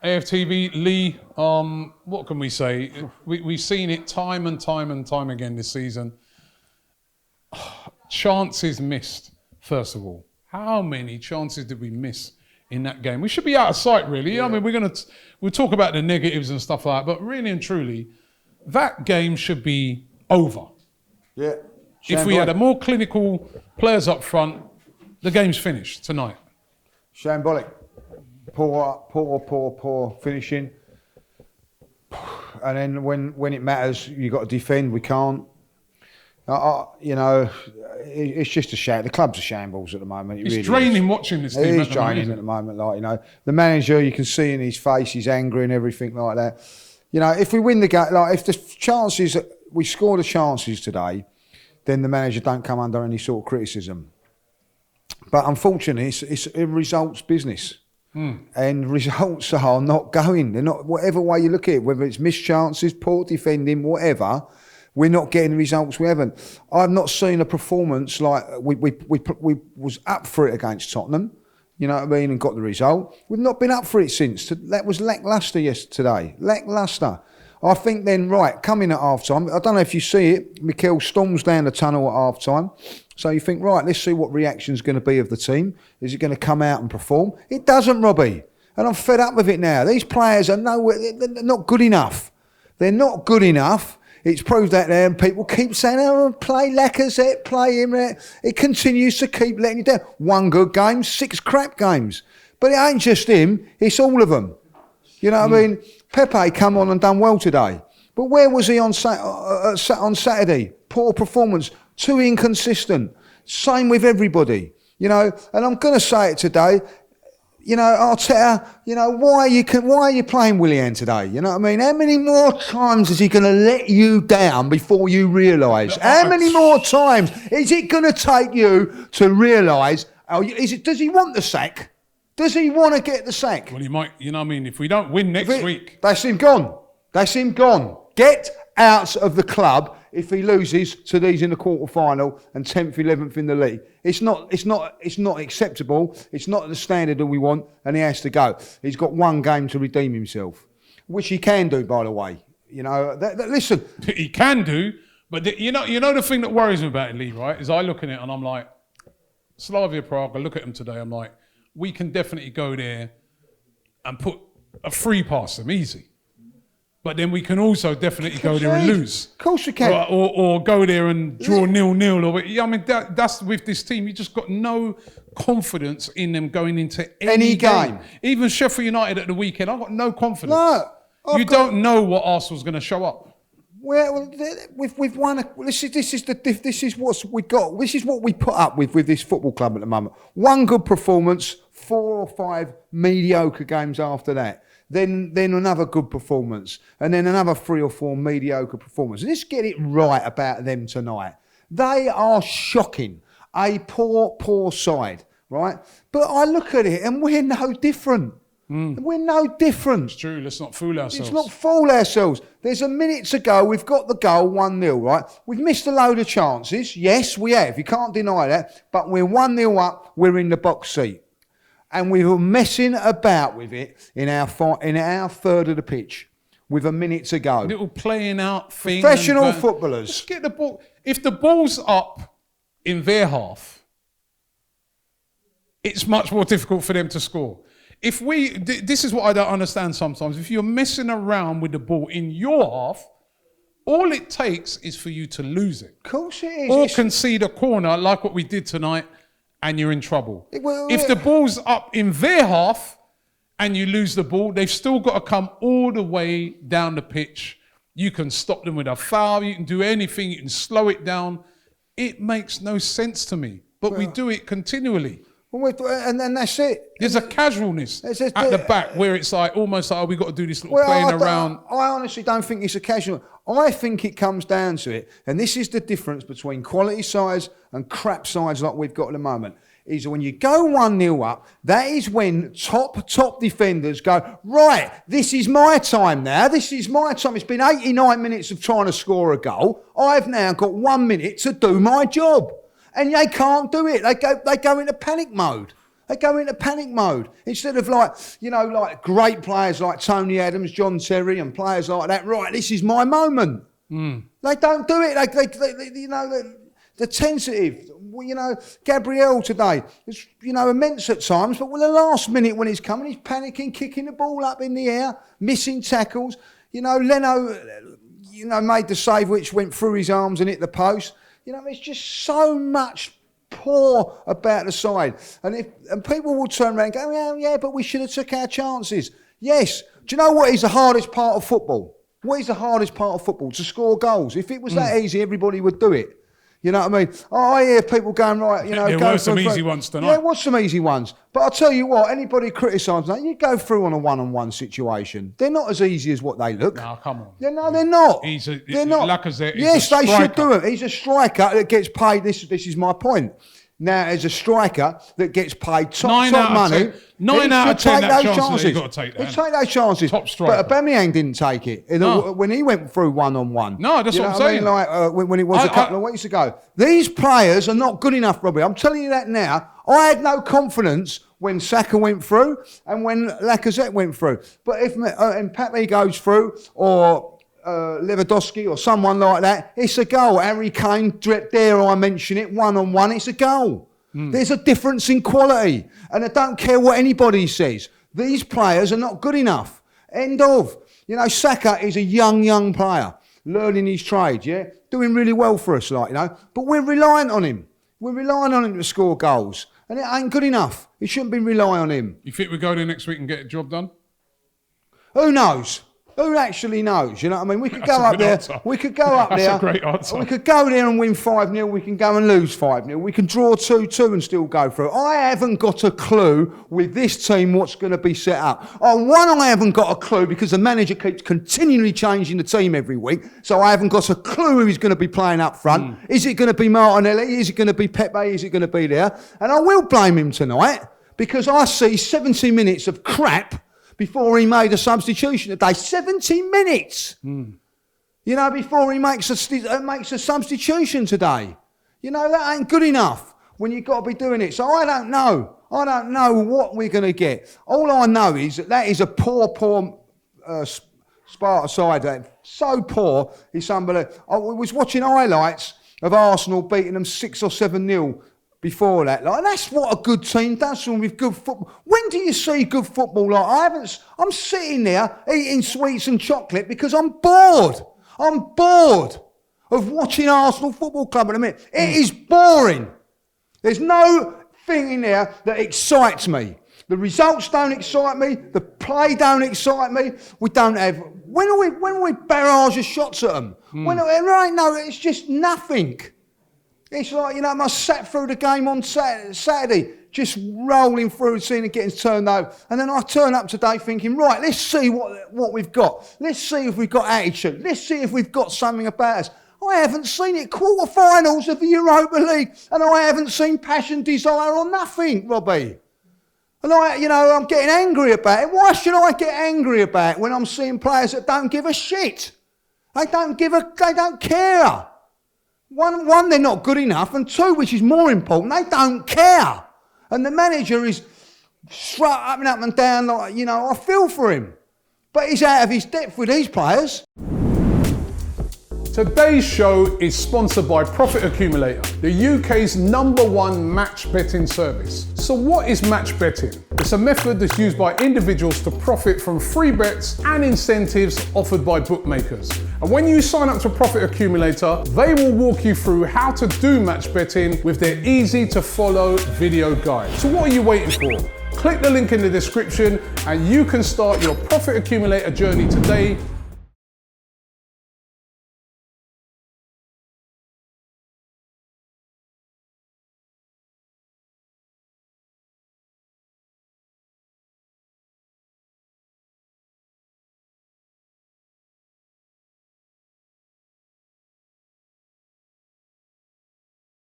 AFTV, Lee, what can we say? We've seen it time and time again this season. Chances missed, first of all. How many chances did we miss in that game? We should be out of sight, really. Yeah. I mean, we'll talk about the negatives and stuff like that, but really and truly, that game should be over. Yeah. If we had a more clinical players up front, the game's finished tonight. Shambolic. Poor finishing. And then when it matters, you've got to defend. We can't. It's just a shame. The club's a shambles at the moment. It's really draining watching this team. It is draining at the moment. The manager, you can see in his face, he's angry and everything like that. If we win the game, if the chances, we score the chances today, then the manager don't come under any sort of criticism. But unfortunately, it's a results business. And results are not going. They're not, whatever way you look at it, whether it's missed chances, poor defending, whatever, we're not getting the results we haven't. I've not seen a performance like we was up for it against Tottenham, you know what I mean, and got the result. We've not been up for it since. That was lacklustre yesterday. Lacklustre. I think then, coming at half-time, I don't know if you see it, Mikel storms down the tunnel at half-time. So you think, let's see what reaction's going to be of the team. Is it going to come out and perform? It doesn't, Robbie. And I'm fed up with it now. These players are nowhere, they're not good enough. They're not good enough. It's proved that there, and people keep saying, play Lacazette, play him. It continues to keep letting you down. 1 good game, 6 crap games. But it ain't just him, it's all of them. You know what I mean? Pepe come on and done well today. But where was he on Saturday? Poor performance, too inconsistent. Same with everybody. And I'm going to say it today. Arteta, why are you playing Willian today? You know what I mean? How many more times is he going to let you down before you realise? How many more times is it going to take you to realise? Does he want the sack? Does he want to get the sack? Well, he might, if we don't win next week. That's him gone. Get out of the club if he loses to these in the quarter-final and 10th, 11th in the league. It's not acceptable. It's not the standard that we want, and he has to go. He's got 1 game to redeem himself, which he can do, by the way. Listen. He can do, but the thing that worries me about it, Lee, right, is I look at it and I'm like, Slavia Prague, I look at them today, I'm like, we can definitely go there and put a free past them, easy. But then we can also definitely go there and lose. Of course we can. Or go there and draw 0-0. That's with this team. You just got no confidence in them going into any game. Even Sheffield United at the weekend, I've got no confidence. No. You don't know what Arsenal's going to show up. Well, we've won. This is what we got. This is what we put up with this football club at the moment. 1 good performance, 4 or 5 mediocre games after that. Then another good performance, and then another 3 or 4 mediocre performances. Let's get it right about them tonight. They are shocking. A poor side, right? But I look at it and we're no different. We're no different. It's true, let's not fool ourselves. Let's not fool ourselves. There's a minute to go. We've got the goal, 1-0, right? We've missed a load of chances. Yes, we have. You can't deny that. But we're 1-0 up. We're in the box seat. And we were messing about with it in our third of the pitch with a minute to go. Little playing out thing. Professional footballers. Just get the ball. If the ball's up in their half, it's much more difficult for them to score. This is what I don't understand sometimes. If you're messing around with the ball in your half, all it takes is for you to lose it. Of course it is. Or concede a corner like what we did tonight, and you're in trouble. If the ball's up in their half and you lose the ball, they've still got to come all the way down the pitch. You can stop them with a foul, you can do anything, you can slow it down. It makes no sense to me, but we do it continually. And then that's it. There's a casualness at the back where it's like almost like, we've got to do this little playing around. I honestly don't think it's a casual. I think it comes down to it, and this is the difference between quality sides and crap sides like we've got at the moment, is when you go 1-0 up, that is when top defenders go, right, this is my time now. This is my time. It's been 89 minutes of trying to score a goal. I've now got 1 minute to do my job. And they can't do it. They go into panic mode. They go into panic mode. Instead of like great players like Tony Adams, John Terry and players like that, right, this is my moment. They don't do it. They're tentative. Gabriel today is, immense at times, but the last minute when he's coming, he's panicking, kicking the ball up in the air, missing tackles. Leno, made the save which went through his arms and hit the post. There's just so much poor about the side. And people will turn around and go, yeah, but we should have took our chances. Yes. Do you know what is the hardest part of football? What is the hardest part of football? To score goals. If it was that easy, everybody would do it. You know what I mean? I hear people going, right, There were some easy ones tonight. Yeah, there was some easy ones. But I'll tell you what, anybody criticising that, you go through on a one-on-one situation. They're not as easy as what they look. No, come on. Yeah, no, they're not. They're not. Lacazette is yes, a they striker. should do it. He's a striker that gets paid. This is my point. Now, as a striker that gets paid top money, 9 out of 10 that chances. You've got to take that. He take those chances. Top striker. But Aubameyang didn't take it when he went through one-on-one. No, that's what I'm saying. When it was a couple of weeks ago. These players are not good enough, Robbie. I'm telling you that now. I had no confidence when Saka went through and when Lacazette went through. But if Mbappe goes through or Lewandowski or someone like that, it's a goal. Harry Kane, dare I mention it, one-on-one, it's a goal. There's a difference in quality. And I don't care what anybody says. These players are not good enough. End of. Saka is a young player, learning his trade, yeah? Doing really well for us, but we're reliant on him. We're relying on him to score goals. And it ain't good enough. We shouldn't be relying on him. You think we go there next week and get a job done? Who knows? Who actually knows? You know what I mean? We could go up there. We could go up there. That's a great answer. We could go there and win 5-0. We can go and lose 5-0. We can draw 2-2 and still go through. I haven't got a clue with this team what's going to be set up. I haven't got a clue because the manager keeps continually changing the team every week. So I haven't got a clue who he's going to be playing up front. Is it going to be Martinelli? Is it going to be Pepe? Is it going to be there? And I will blame him tonight because I see 70 minutes of crap before he made a substitution today. 70 minutes! Before he makes a substitution today. That ain't good enough when you've got to be doing it. So I don't know. I don't know what we're going to get. All I know is that is a poor Sparta side. So poor, it's unbelievable. I was watching highlights of Arsenal beating them 6 or 7-0 before that. That's what a good team does with good football. When do you see good football? I'm sitting there eating sweets and chocolate because I'm bored. I'm bored of watching Arsenal Football Club at the minute. It is boring. There's no thing in there that excites me. The results don't excite me. The play don't excite me. We don't have... When are we barrage of shots at them? It's just nothing. It's like, I sat through the game on Saturday, just rolling through, seeing it getting turned over. And then I turn up today thinking, right, let's see what we've got. Let's see if we've got attitude. Let's see if we've got something about us. I haven't seen it. Quarterfinals of the Europa League. And I haven't seen passion, desire or nothing, Robbie. And I'm getting angry about it. Why should I get angry about it when I'm seeing players that don't give a shit? They don't care. One, they're not good enough, and two, which is more important, they don't care. And the manager is up and down, I feel for him. But he's out of his depth with these players. Today's show is sponsored by Profit Accumulator, the UK's #1 match betting service. So what is match betting? It's a method that's used by individuals to profit from free bets and incentives offered by bookmakers. And when you sign up to Profit Accumulator, they will walk you through how to do match betting with their easy to follow video guide. So what are you waiting for? Click the link in the description and you can start your Profit Accumulator journey today